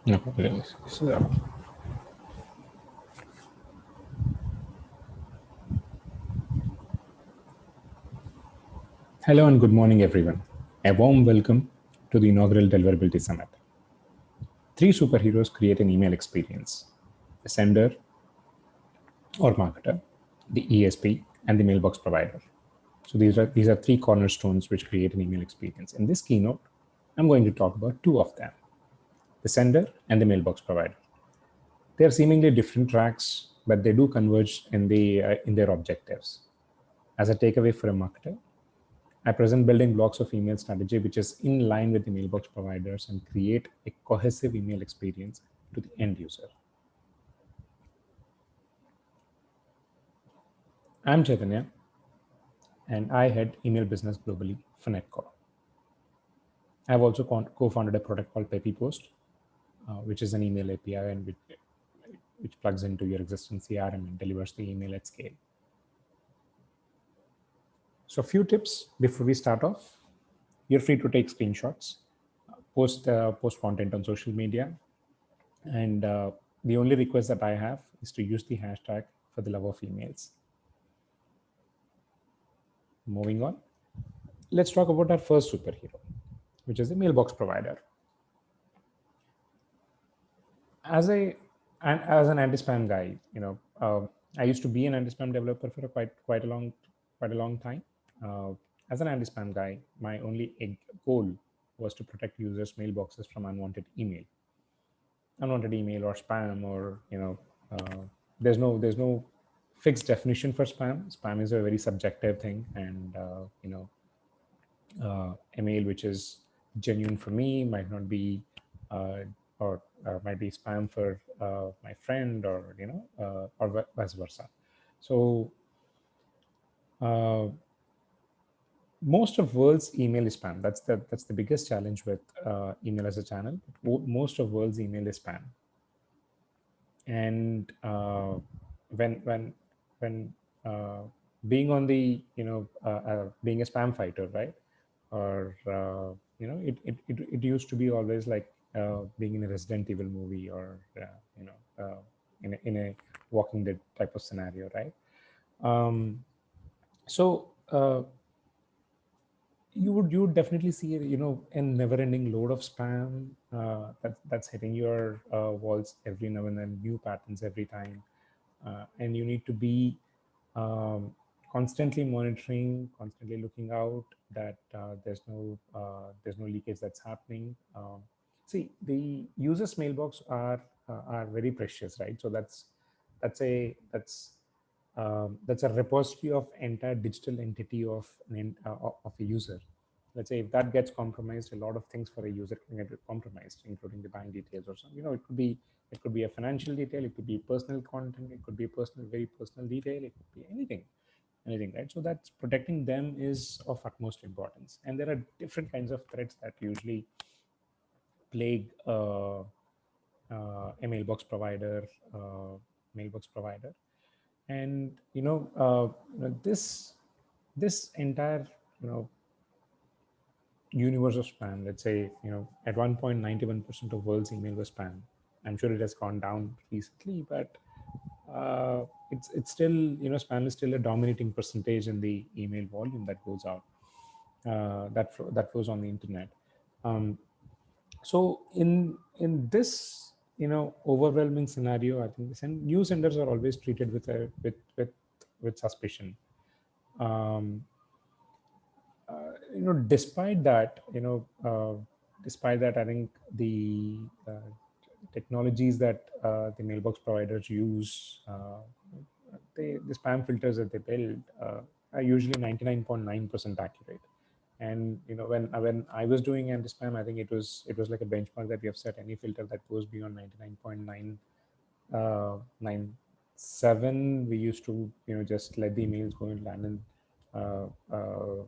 Okay. So, hello and good morning, everyone. A warm welcome to the inaugural Deliverability Summit. Three superheroes create an email experience: the sender or marketer, the ESP, and the mailbox provider. So these are three cornerstones which create an email experience. In this keynote, I'm going to talk about two of them: the sender and the mailbox provider. They are seemingly different tracks, but they do converge in their objectives. As a takeaway for a marketer, I present building blocks of email strategy which is in line with the mailbox providers and create a cohesive email experience to the end user. I'm Chaitanya, and I head email business globally for Netcore. I've also co-founded a product called Peppy Post, which is an email API and which plugs into your existing CRM and delivers the email at scale. So, a few tips before we start off. You're free to take screenshots, post content on social media, and the only request that I have is to use the hashtag for the love of emails. Moving on, let's talk about our first superhero, which is the mailbox provider. As a and as an anti-spam guy, I used to be an anti-spam developer for quite a long time. Uh, as an anti-spam guy, my only goal was to protect users' mailboxes from unwanted email or spam, or there's no fixed definition for spam is a very subjective thing, and a mail which is genuine for me might not be or might be spam for my friend, or or vice versa. So uh, most of world's email is spam. That's the biggest challenge with email as a channel. Most of world's email is spam. And when being on the being a spam fighter, right? Or it used to be always like being in a Resident Evil movie, or in a Walking Dead type of scenario, right? So you would definitely see a never-ending load of spam that's hitting your walls every now and then, new patterns every time, and you need to be um, constantly monitoring, constantly looking out that there's no leakage that's happening. See, the users mailbox are very precious, right? So that's a repository of entire digital entity of a user. Let's say if that gets compromised, a lot of things for a user can get compromised, including the bank details or something. It could be a financial detail, it could be personal content, it could be a very personal detail, it could be anything, right? So that's protecting them is of utmost importance. And there are different kinds of threats that usually plague a mailbox provider. And this entire you know universe of spam, let's say, at one point 91% of world's email was spam. I'm sure it has gone down recently, but it's still, spam is still a dominating percentage in the email volume that goes out, that flows on the internet. um, so in this overwhelming scenario, I think new senders are always treated with suspicion. um, despite that, I think the technologies that the mailbox providers use, the spam filters that they build, are usually 99.9% accurate. And when I was doing anti-spam, I think it was like a benchmark that we have set. Any filter that goes beyond 99.997, we used to just let the emails go and land in uh, uh,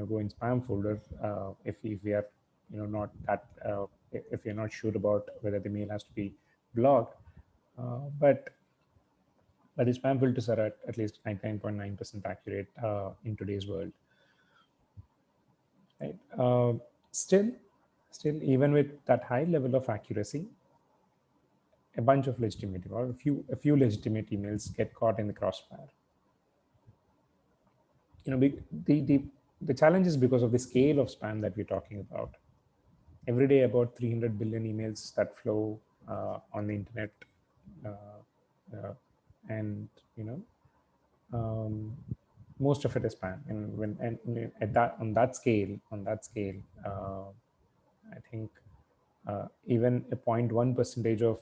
go in spam folder, if we are not that if you're not sure about whether the mail has to be blocked. But the spam filters are at least 99.9% accurate in today's world, right? Still, even with that high level of accuracy, a bunch of legitimate or a few legitimate emails get caught in the crossfire. The challenge is because of the scale of spam that we're talking about. Every day, about 300 billion emails that flow on the internet, uh, uh, and um, most of it is spam. And at that on that scale, I think even a 0.1 percentage of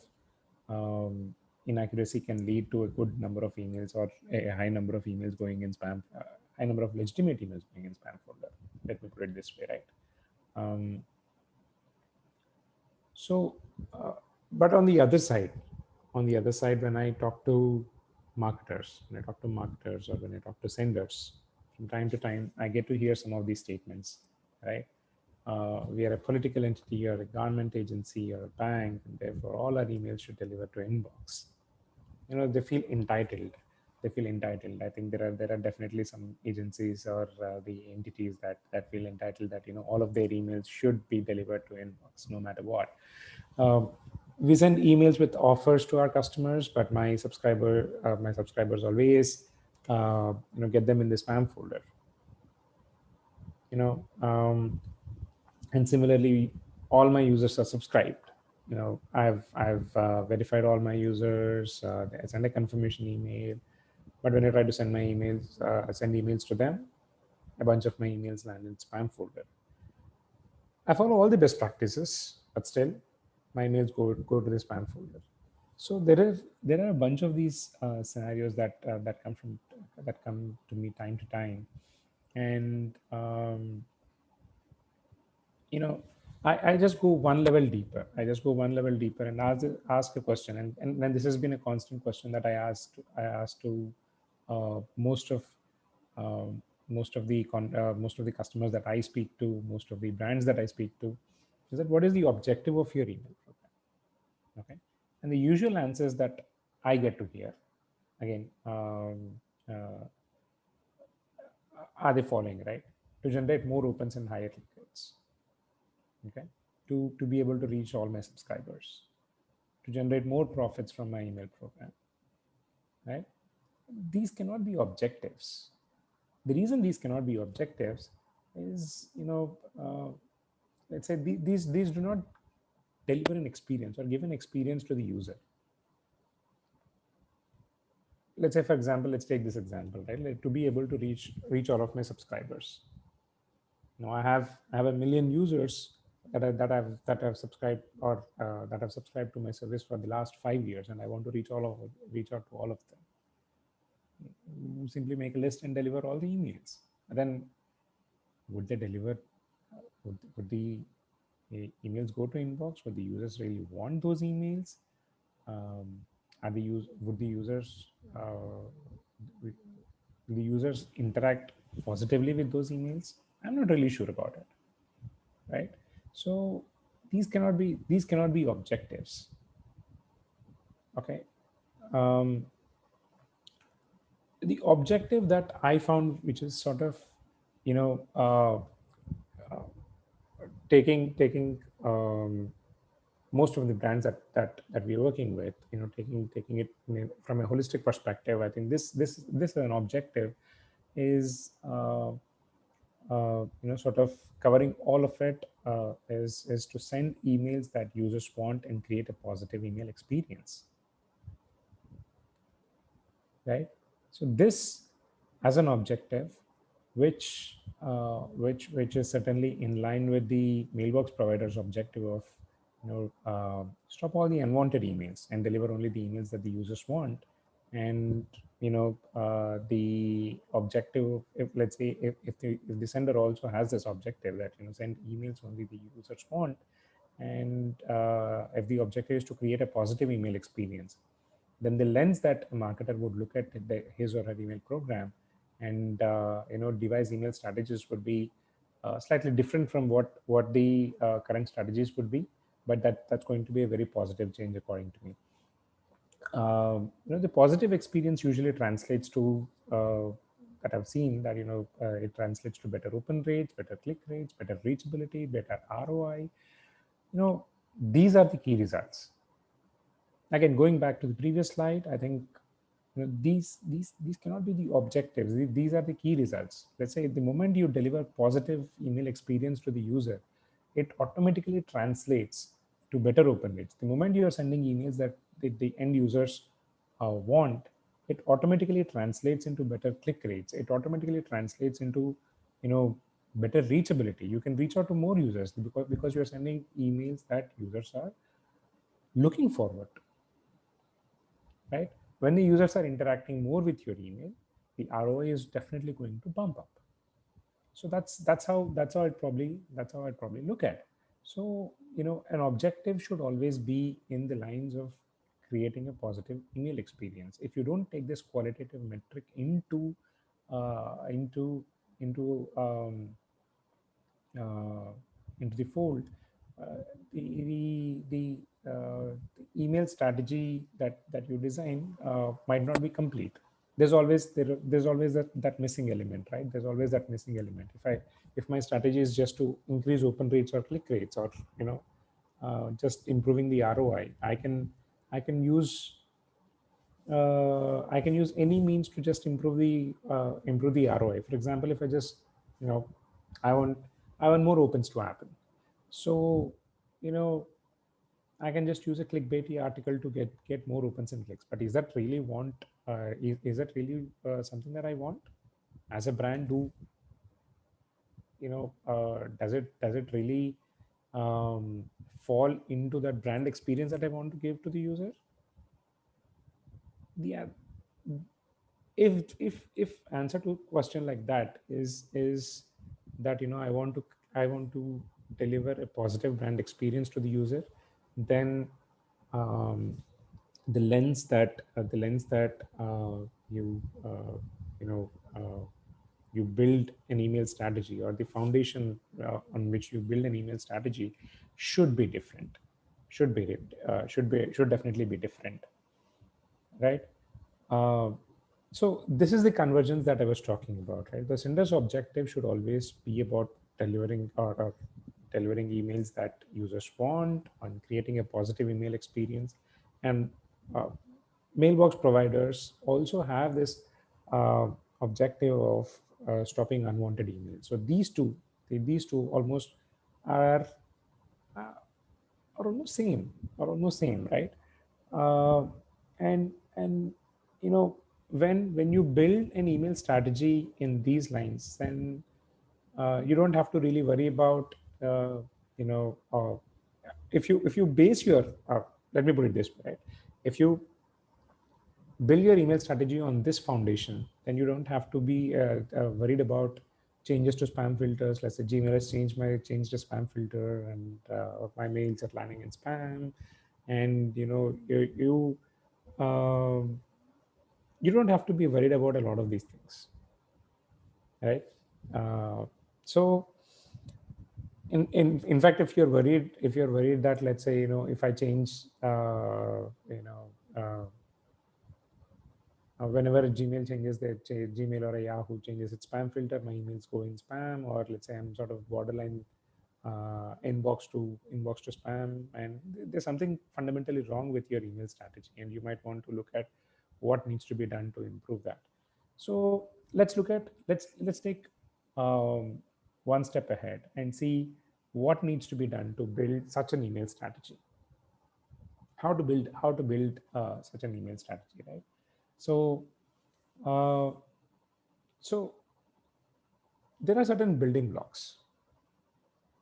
inaccuracy can lead to a good number of emails, or a high number of emails going in spam, high number of legitimate emails going in spam folder. Let me put it this way, right? Um, so, but on the other side, when I talk to marketers, or when I talk to senders, from time to time, I get to hear some of these statements, right? We are a political entity, or a government agency, or a bank, and therefore all our emails should deliver to inbox. They feel entitled. I think there are definitely some agencies, or the entities that feel entitled, that all of their emails should be delivered to inbox no matter what. um, we send emails with offers to our customers, but my subscribers always get them in the spam folder. you know um, and similarly, all my users are subscribed. I've verified all my users. I send a confirmation email, but when I try to send emails to them, a bunch of my emails land in spam folder. I follow all the best practices, but still my emails go to the spam folder. So there are a bunch of these scenarios that come to me time to time. And you know I just go one level deeper. And ask a question. And this has been a constant question that I asked to most of most of the customers that I speak to, most of the brands that I speak to, is that what is the objective of your email program? Okay. And the usual answers that I get to hear, again, are the following, right? To generate more opens and higher click rates. Okay. To be able to reach all my subscribers, to generate more profits from my email program, right? These cannot be objectives. The reason these cannot be objectives is, let's say, these do not deliver an experience or give an experience to the user. Let's say, for example, let's take this example, right? Like, to be able to reach all of my subscribers. I have a million users that have subscribed, or that have subscribed to my service for the last 5 years, and I want to reach out to all of them. Simply make a list and deliver all the emails. And then, would they deliver? Would the emails go to inbox? Would the users really want those emails? Are the use would the users will the users interact positively with those emails? I'm not really sure about it, right? So these cannot be objectives. Okay. um, the objective that I found, which is sort of, you know taking most of the brands that we're working with, taking it from a holistic perspective. I think this is an objective, is sort of covering all of it, is to send emails that users want and create a positive email experience, right? So this, as an objective, which is certainly in line with the mailbox provider's objective of, stop all the unwanted emails and deliver only the emails that the users want. And the objective, if, let's say, if the sender also has this objective, that send emails only the users want, and if the objective is to create a positive email experience, then the lens that a marketer would look at his or her email program and devise email strategies would be slightly different from what the current strategies would be. But that's going to be a very positive change, according to me. The positive experience usually translates to, that I've seen, that it translates to better open rates, better click rates, better reachability, better ROI. These are the key results. Again, going back to the previous slide, I think these cannot be the objectives. These are the key results. Let's say the moment you deliver positive email experience to the user, it automatically translates to better open rates. The moment you are sending emails that the end users want, it automatically translates into better click rates. It automatically translates into better reachability. You can reach out to more users because you're sending emails that users are looking forward to, right? When the users are interacting more with your email, the ROI is definitely going to bump up. So that's how I'd probably look at. So an objective should always be in the lines of creating a positive email experience. If you don't take this qualitative metric into uh, into into uh, into the fold, uh, the email strategy that you design might not be complete. There's always that missing element, right? There's always that missing element. If my strategy is just to increase open rates or click rates, or just improving the ROI, I can use I can use any means to just improve the ROI. For example, if I just you know I want I want more opens to happen, so you know I can just use a clickbaity article to get more opens and clicks. But is that really want? Is that really something that I want as a brand? Does it really fall into that brand experience that I want to give to the user? Yeah, if answer to a question like that is that I want to deliver a positive brand experience to the user, then um, the lens that you know you build an email strategy, or the foundation on which you build an email strategy, should be different, should definitely be different, right? Uh, so this is the convergence that I was talking about, right? The sender's objective should always be about delivering emails that users want, on creating a positive email experience, and uh, mailbox providers also have this uh, objective of stopping unwanted emails. So these two almost are are almost same, right? uh, and when you build an email strategy in these lines, then you don't have to really worry about you know if you base your let me put it this way, right? If you build your email strategy on this foundation, then you don't have to be worried about changes to spam filters. Let's say Gmail has changed the spam filter, and my mails are landing in spam, and um, you don't have to be worried about a lot of these things, right? Uh, so in fact, if you're worried that, let's say, if I change whenever Gmail changes Gmail or a Yahoo changes its spam filter, my emails go in spam, or let's say I'm sort of borderline inbox to spam, and there's something fundamentally wrong with your email strategy, and you might want to look at what needs to be done to improve that. So let's take one step ahead and see what needs to be done to build such an email strategy. How to build such an email strategy, right? So uh, so there are certain building blocks.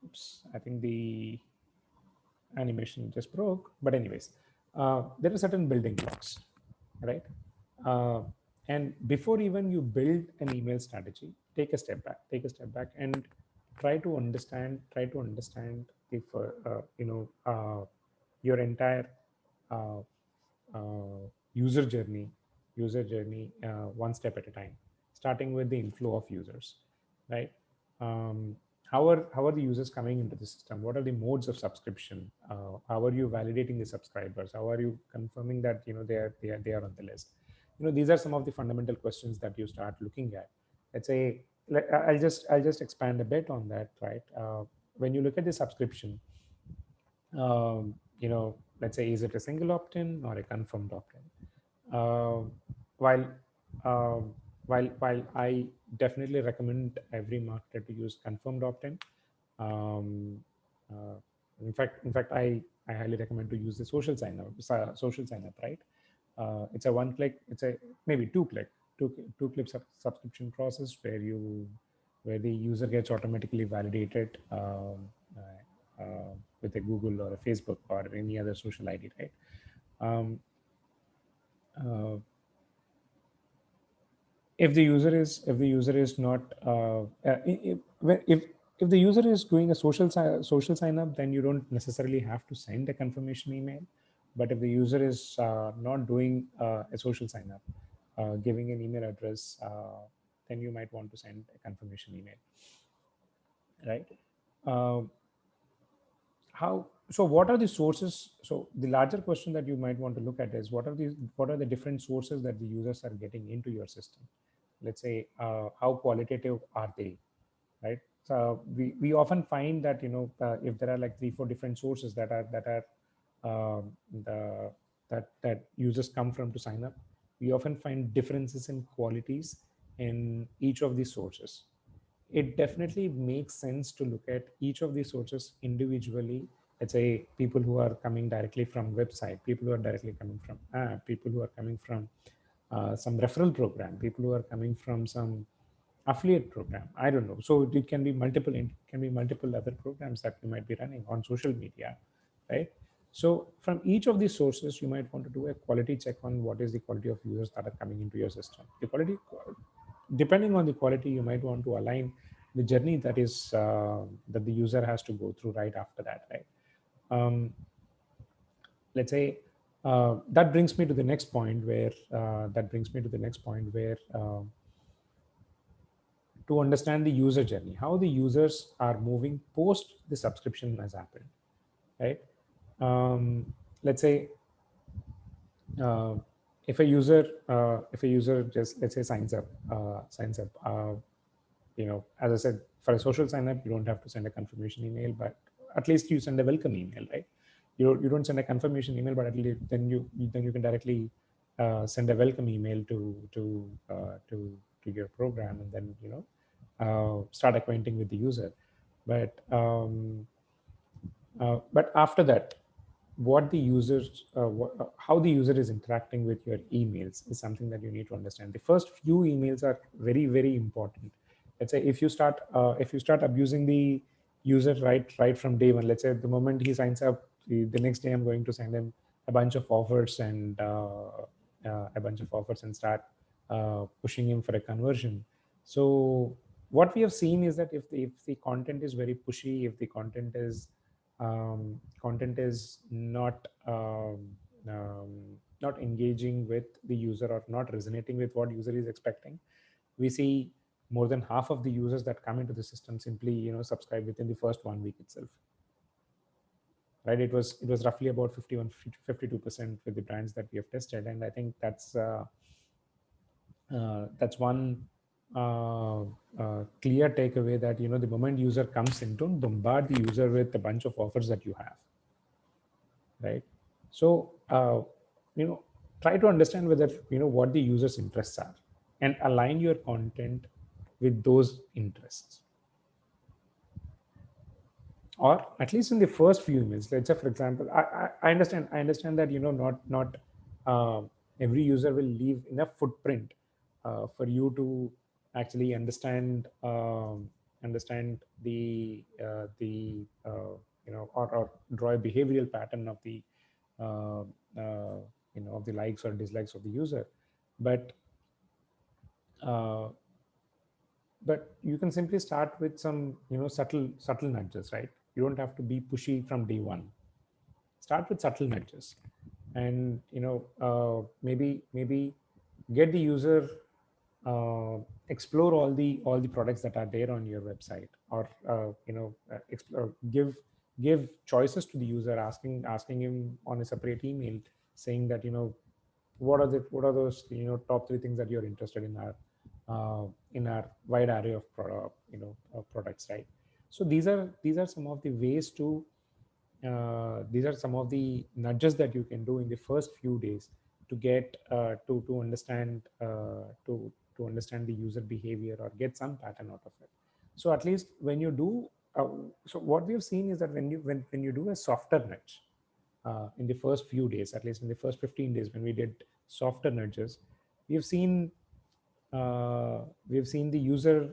Oops, I think the animation just broke. But anyways, there are certain building blocks, right? Uh, and before even you build an email strategy, take a step back. Take a step back and try to understand if your entire uh, user journey one step at a time, starting with the inflow of users, right? Um, how are the users coming into the system? What are the modes of subscription? How are you validating the subscribers? How are you confirming that they are on the list? These are some of the fundamental questions that you start looking at. Let's say, I'll just expand a bit on that, right? When you look at the subscription, let's say, is it a single opt-in or a confirmed opt-in? uh, while uh, while I definitely recommend every marketer to use confirmed opt-in. um, uh, in fact, I highly recommend to use the social sign up, right? It's a one click, it's a maybe two click subscription process where the user gets automatically validated with a Google or a Facebook or any other social ID, right? um, uh, if the user is not if the user is doing a social sign up, then you don't necessarily have to send a confirmation email. But if the user is not doing a social sign up, giving an email address, then you might want to send a confirmation email, right? uh, how so what are the sources? So the larger question that you might want to look at is what are the different sources that the users are getting into your system. Let's say, how qualitative are they, right? So we often find that, if there are like 3 4 different sources the that users come from to sign up, we often find differences in qualities in each of these sources. It definitely makes sense to look at each of these sources individually. Let's say people who are coming directly from website, people who are directly coming from app, people who are coming from some referral program, people who are coming from some affiliate program. I don't know. So it can be multiple other programs that you might be running on social media, right? So from each of these sources, you might want to do a quality check on what is the quality of users that are coming into your system. The quality, depending on the quality, you might want to align the journey that the user has to go through right after that, right? Let's say, that brings me to the next point where to understand the user journey, how the users are moving post the subscription has happened, right? Let's say, uh, if a user just, let's say, signs up, as I said, for a social sign up, you don't have to send a confirmation email, but at least you send a welcome email, right? You don't send a confirmation email, but at least then you can directly send a welcome email to your program, and then start acquainting with the user. But after that, how the user is interacting with your emails is something that you need to understand. The first few emails are very, very important. Let's say if you start abusing the user right from day one. Let's say the moment he signs up, the next day I'm going to send him a bunch of offers and start pushing him for a conversion. So what we have seen is that if the content is very pushy, if the content is not engaging with the user or not resonating with what user is expecting, we see more than half of the users that come into the system simply subscribe within the first 1 week itself, right? It was roughly about 51 52% with the brands that we have tested, and I think that's one clear takeaway, that the moment user comes in, don't bombard the user with a bunch of offers that you have, right? So try to understand whether what the user's interests are, and align your content with those interests, or at least in the first few emails. Let's say, for example, I understand that not every user will leave enough footprint for you to actually understand or draw a behavioral pattern of the uh, uh, of the likes or dislikes of the user. But uh, but you can simply start with some subtle nudges, right? You don't have to be pushy from day one. Start with subtle nudges, and maybe get the user explore all the products that are there on your website, or explore, give choices to the user, asking him on a separate email, saying that what are those top 3 things that you're interested in our wide array of products, right? So these are some of the ways to these are some of the nudges that you can do in the first few days to get to understand to understand the user behavior or get some pattern out of it. So at least when you do, so what we have seen is that when you do a softer nudge in the first few days, at least in the first 15 days, when we did softer nudges, we have seen we've seen the user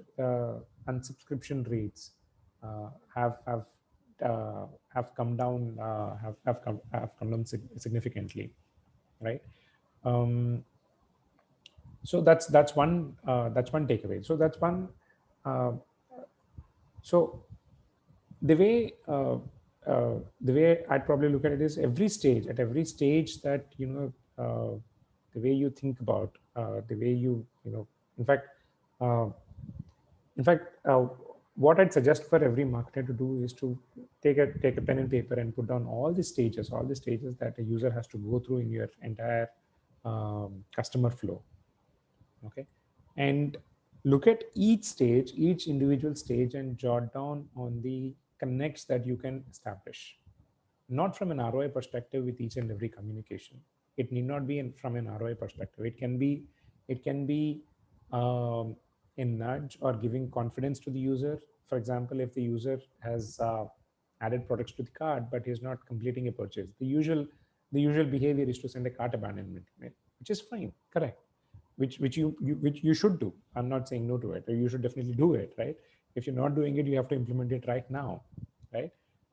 unsubscription rates uh, have have have come down have come down significantly, right? Um, so that's one takeaway. So that's one. Uh, so the way I'd probably look at it is at every stage that the way you think about the way in fact uh, in fact what I'd suggest for every marketer to do is to take a pen and paper and put down all the stages that a user has to go through in your entire customer flow. Okay, and look at each individual stage and jot down on the connects that you can establish, not from an ROI perspective with each and every communication. It need not be from an ROI perspective. It can be um, a nudge or giving confidence to the user. For example, if the user has added products to the cart but is not completing a purchase, the usual behavior is to send a cart abandonment email, which is fine, correct, which you should do. I'm not saying no to it. You should definitely do it, right? If you're not doing it, you have to implement it right now, right?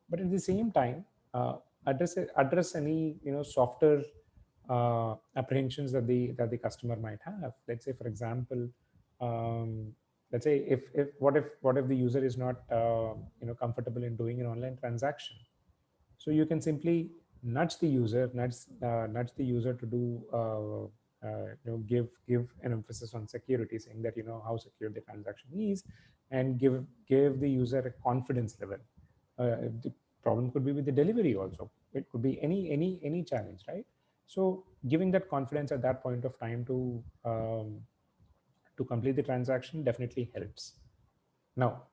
But at the same time, address any softer apprehensions that the customer might have. Let's say, for example, um, let's say if the user is not comfortable in doing an online transaction, so you can simply nudge the user to do give an emphasis on security, saying that how secure the transaction is, and give the user a confidence level. The problem could be with the delivery also. It could be any challenge, right? So giving that confidence at that point of time to complete the transaction definitely helps. Now,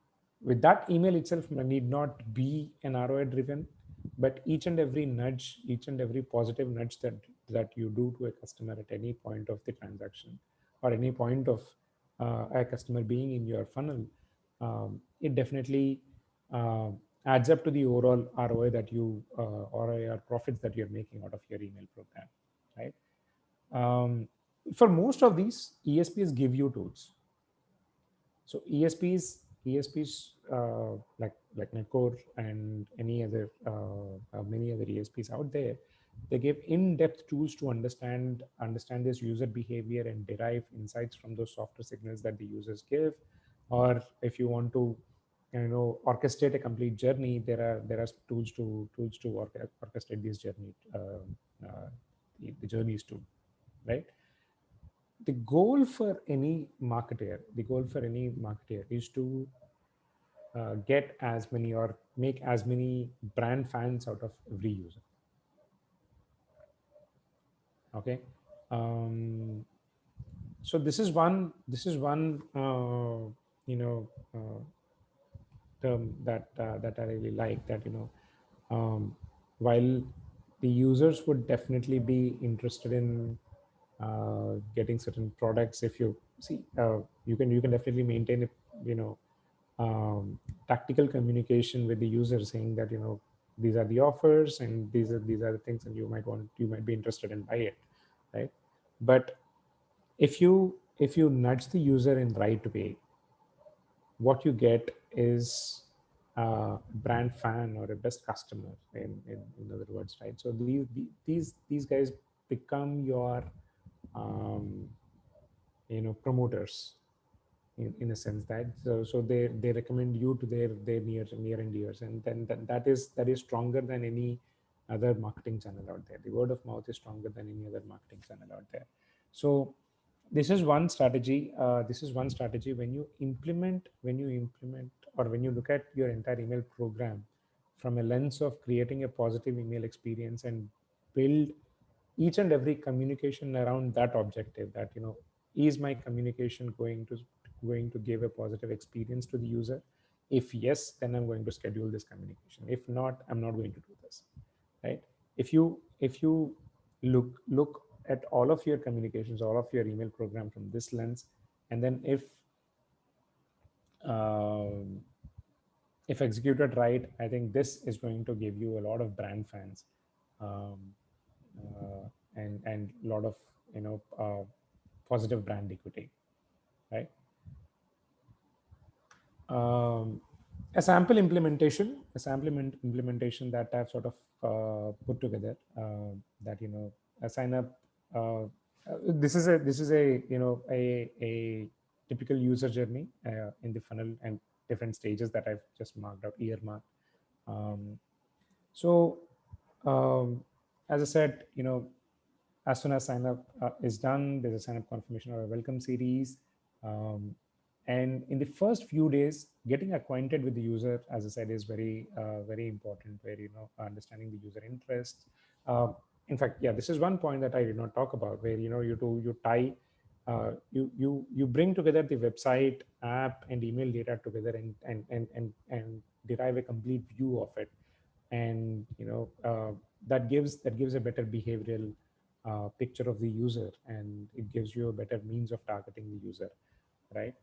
with that, email itself need not be an ROI driven, but each and every nudge, each and every positive nudge that you do to a customer at any point of the transaction or any point of a customer being in your funnel, it definitely uh, adds up to the overall ROI ROI or profits that you're making out of your email program, right? Um, for most of these, ESPs give you tools. So ESPs like Netcore and many other ESPs out there, they give in-depth tools to understand this user behavior and derive insights from those software signals that the users give. Or if you want to orchestrate a complete journey, there are tools to orchestrate this journey, the journeys too, right? The goal for any marketer is to get as many or make as many brand fans out of every user. Okay. um, so this is one you know uh, term that I really like, that while the users would definitely be interested in getting certain products. If you see, you can definitely maintain a you know tactical communication with the user, saying that these are the offers and these are the things, and you might be interested in buy it, right? But if you nudge the user in right way, what you get is a brand fan or a best customer, in other words, right? So these guys become your um, promoters, in a sense, that so they recommend you to their near and dears, and then that is stronger than any other marketing channel out there. The word of mouth is stronger than any other marketing channel out there. So this is one strategy when you implement or when you look at your entire email program from a lens of creating a positive email experience, and build each and every communication around that objective, that is my communication going to give a positive experience to the user? If yes, then I'm going to schedule this communication. If not, I'm not going to do this. right? If you look at all of your communications, all of your email program from this lens, and then um, if executed right, I think this is going to give you a lot of brand fans, um, and a lot of positive brand equity, right? um, a sample implementation that I've sort of put together, that a sign up. This is a a typical user journey in the funnel, and different stages that I've just marked out, earmarked. Um, so, as I said, as soon as sign up is done, there's a sign up confirmation or a welcome series. Um, and in the first few days, getting acquainted with the user, as I said, is very important, where, understanding the user interests. Uh, in fact, yeah, this is one point that I did not talk about, where, you tie, you bring together the website, app, and email data together, and derive a complete view of it. And that gives a better behavioral picture of the user, and it gives you a better means of targeting the user, right?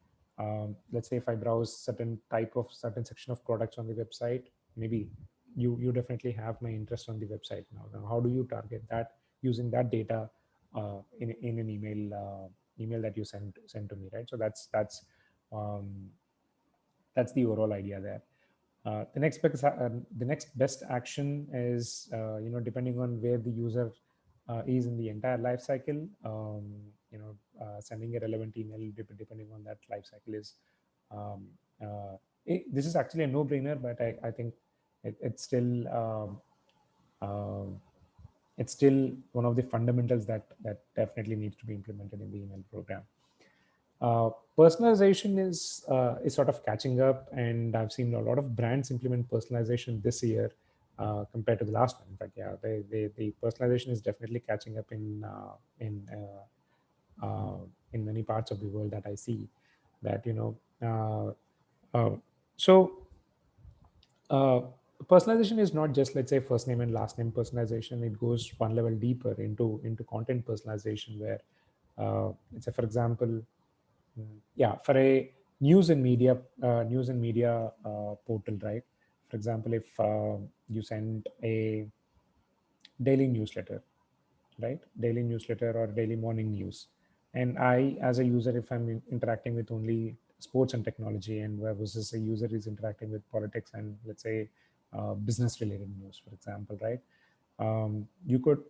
Let's say if I browse certain section of products on the website, maybe you definitely have my interest on the website. Now how do you target that using that data in an email that you send to me, right? So um, that's the overall idea there. The next best action is, depending on where the user is in the entire life cycle. Sending a relevant email depending on that life cycle is, um, this is actually a no-brainer, but I think it's still, um, it's still one of the fundamentals that definitely needs to be implemented in the email program. Personalization is sort of catching up, and I've seen a lot of brands implement personalization this year compared to the last one. In fact, yeah, the personalization is definitely catching up in many parts of the world that I see. That so uh, personalization is not just, let's say, first name and last name personalization. It goes one level deeper into content personalization, where, let's say, for example, yeah, for a news and media portal, right? For example, if you send a daily newsletter, right? Daily newsletter or daily morning news. And I, as a user, if I'm interacting with only sports and technology, and versus a user is interacting with politics and, let's say, business related news, for example, right? You could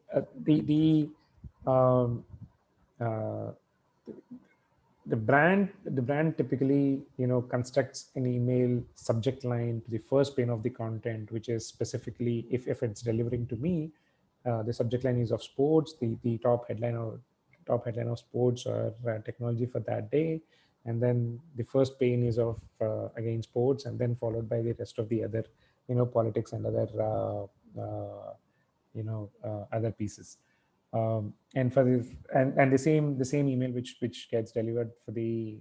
um, uh, the brand typically, constructs an email subject line to the first pane of the content, which is specifically, if it's delivering to me, the subject line is of sports, the top headline of sports or technology for that day, and then the first pane is of, again, sports, and then followed by the rest of the other, politics and other, other pieces. And the same email which gets delivered for to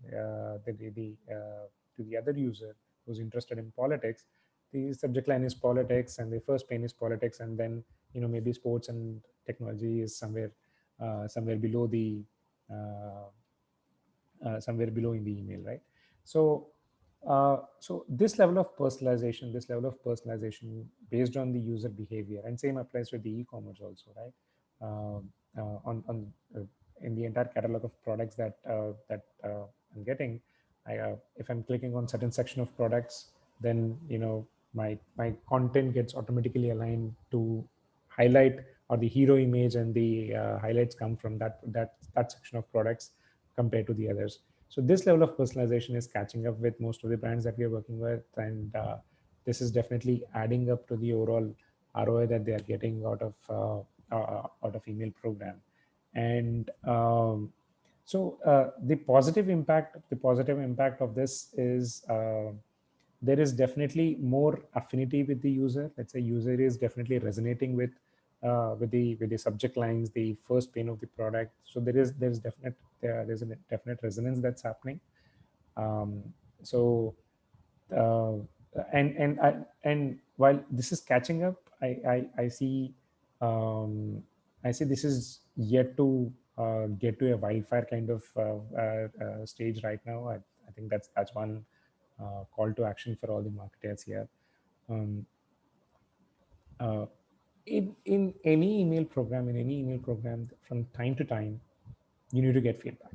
the other user who's interested in politics. The subject line is politics, and the first pane is politics, and then, maybe sports and technology is somewhere below the uh, somewhere below in the email, right? So this level of personalization based on the user behavior, and same applies with the e-commerce also, right? On In the entire catalog of products that I'm getting, if I'm clicking on certain section of products, then, my content gets automatically aligned to highlight, or the hero image and the highlights come from that section of products compared to the others. So this level of personalization is catching up with most of the brands that we are working with, and this is definitely adding up to the overall ROI that they are getting out of email program. And the positive impact of this is, there is definitely more affinity with the user. Let's say user is definitely resonating with the subject lines, the first pane of the product. So there's a definite resonance that's happening. So uh, and while this is catching up, I see, I see this is yet to get to a wildfire kind of stage right now. I think that's one call to action for all the marketers here. Um, uh, in any email program, from time to time, you need to get feedback.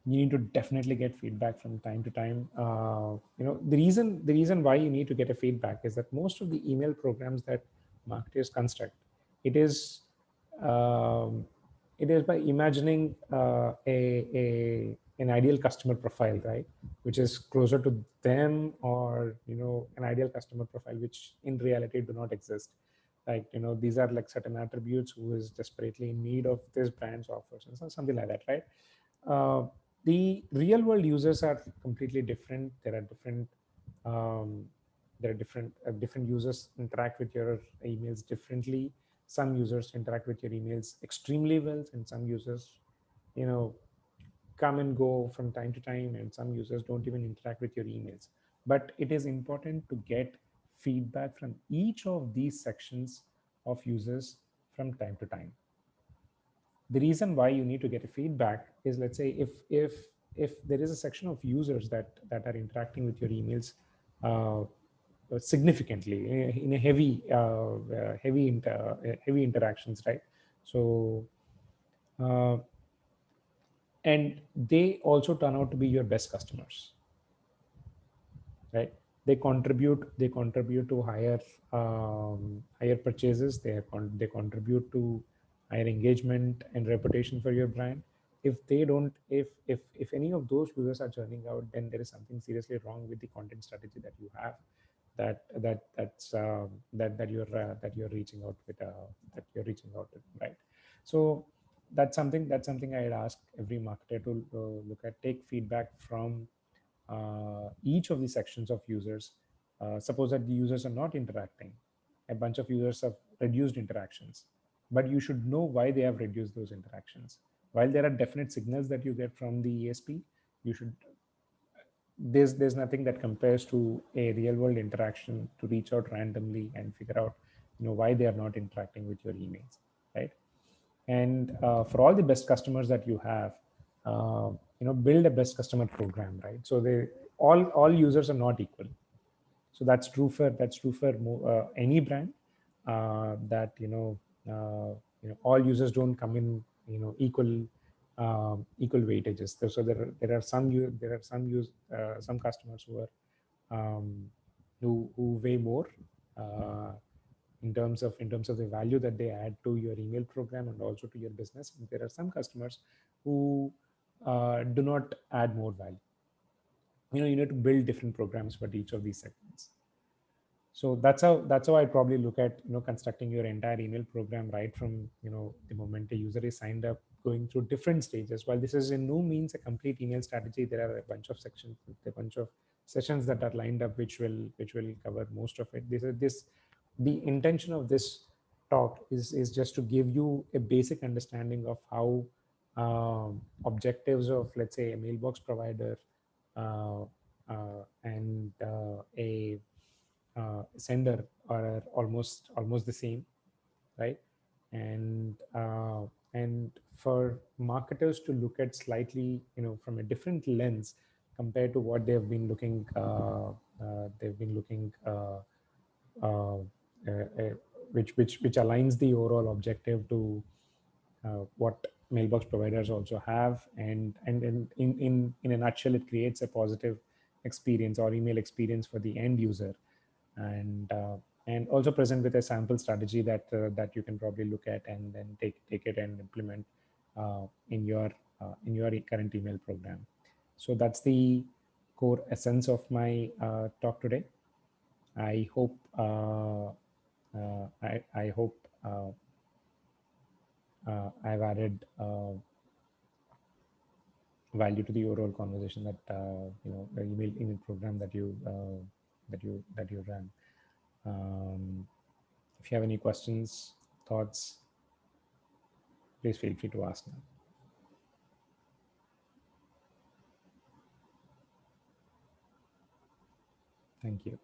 You need to definitely get feedback from time to time. The reason why you need to get a feedback is that most of the email programs that marketers construct, it is um, it is by imagining a an ideal customer profile, right, which is closer to them, or an ideal customer profile which in reality do not exist. Like, these are like certain attributes who is desperately in need of this brand's offers and something like that, right? uh, the real world users are completely different. Um, there are different users interact with your emails differently. Some users interact with your emails extremely well, and some users, you know come and go from time to time, and some users don't even interact with your emails. But it is important to get feedback from each of these sections of users from time to time. The reason why you need to get a feedback is, let's say, if there is a section of users that are interacting with your emails uh, significantly, in a heavy interactions, right? So and they also turn out to be your best customers, right? They contribute to higher purchases. They contribute to higher engagement and reputation for your brand. If they don't if any of those users are churning out, then there is something seriously wrong with the content strategy that you have, that you're reaching out with, right? So that's something I'd ask every marketer to look at. Take feedback from each of the sections of users. Suppose that the users are not interacting, a bunch of users have reduced interactions, but you should know why they have reduced those interactions. While there are definite signals that you get from the ESP, you should there's nothing that compares to a real world interaction to reach out randomly and figure out why they are not interacting with your emails, right? And for all the best customers that you have, build a best customer program, right? So they all users are not equal. So that's true for any brand, that all users don't come in equal weightages. So there are some customers who weigh more uh, in terms of the value that they add to your email program and also to your business. And there are some customers who do not add more value. You need to build different programs for each of these segments. So that's how I probably look at constructing your entire email program, right from the moment a user is signed up, going through different stages. While this is in no means a complete email strategy, there are a bunch of sections, a bunch of sessions that are lined up, which will cover most of it. The intention of this talk is just to give you a basic understanding of how objectives of, let's say, a mailbox provider uh, and a sender are almost the same, right? And for marketers to look at slightly from a different lens compared to what they've been looking uh, which aligns the overall objective to what mailbox providers also have, and in a nutshell, it creates a positive experience or email experience for the end user, and also present with a sample strategy that you can probably look at and then take it and implement in your current email program. So that's the core essence of my talk today. I hope I hope I've added value to the overall conversation that the email program that you ran. If you have any questions, thoughts, please feel free to ask now. Thank you.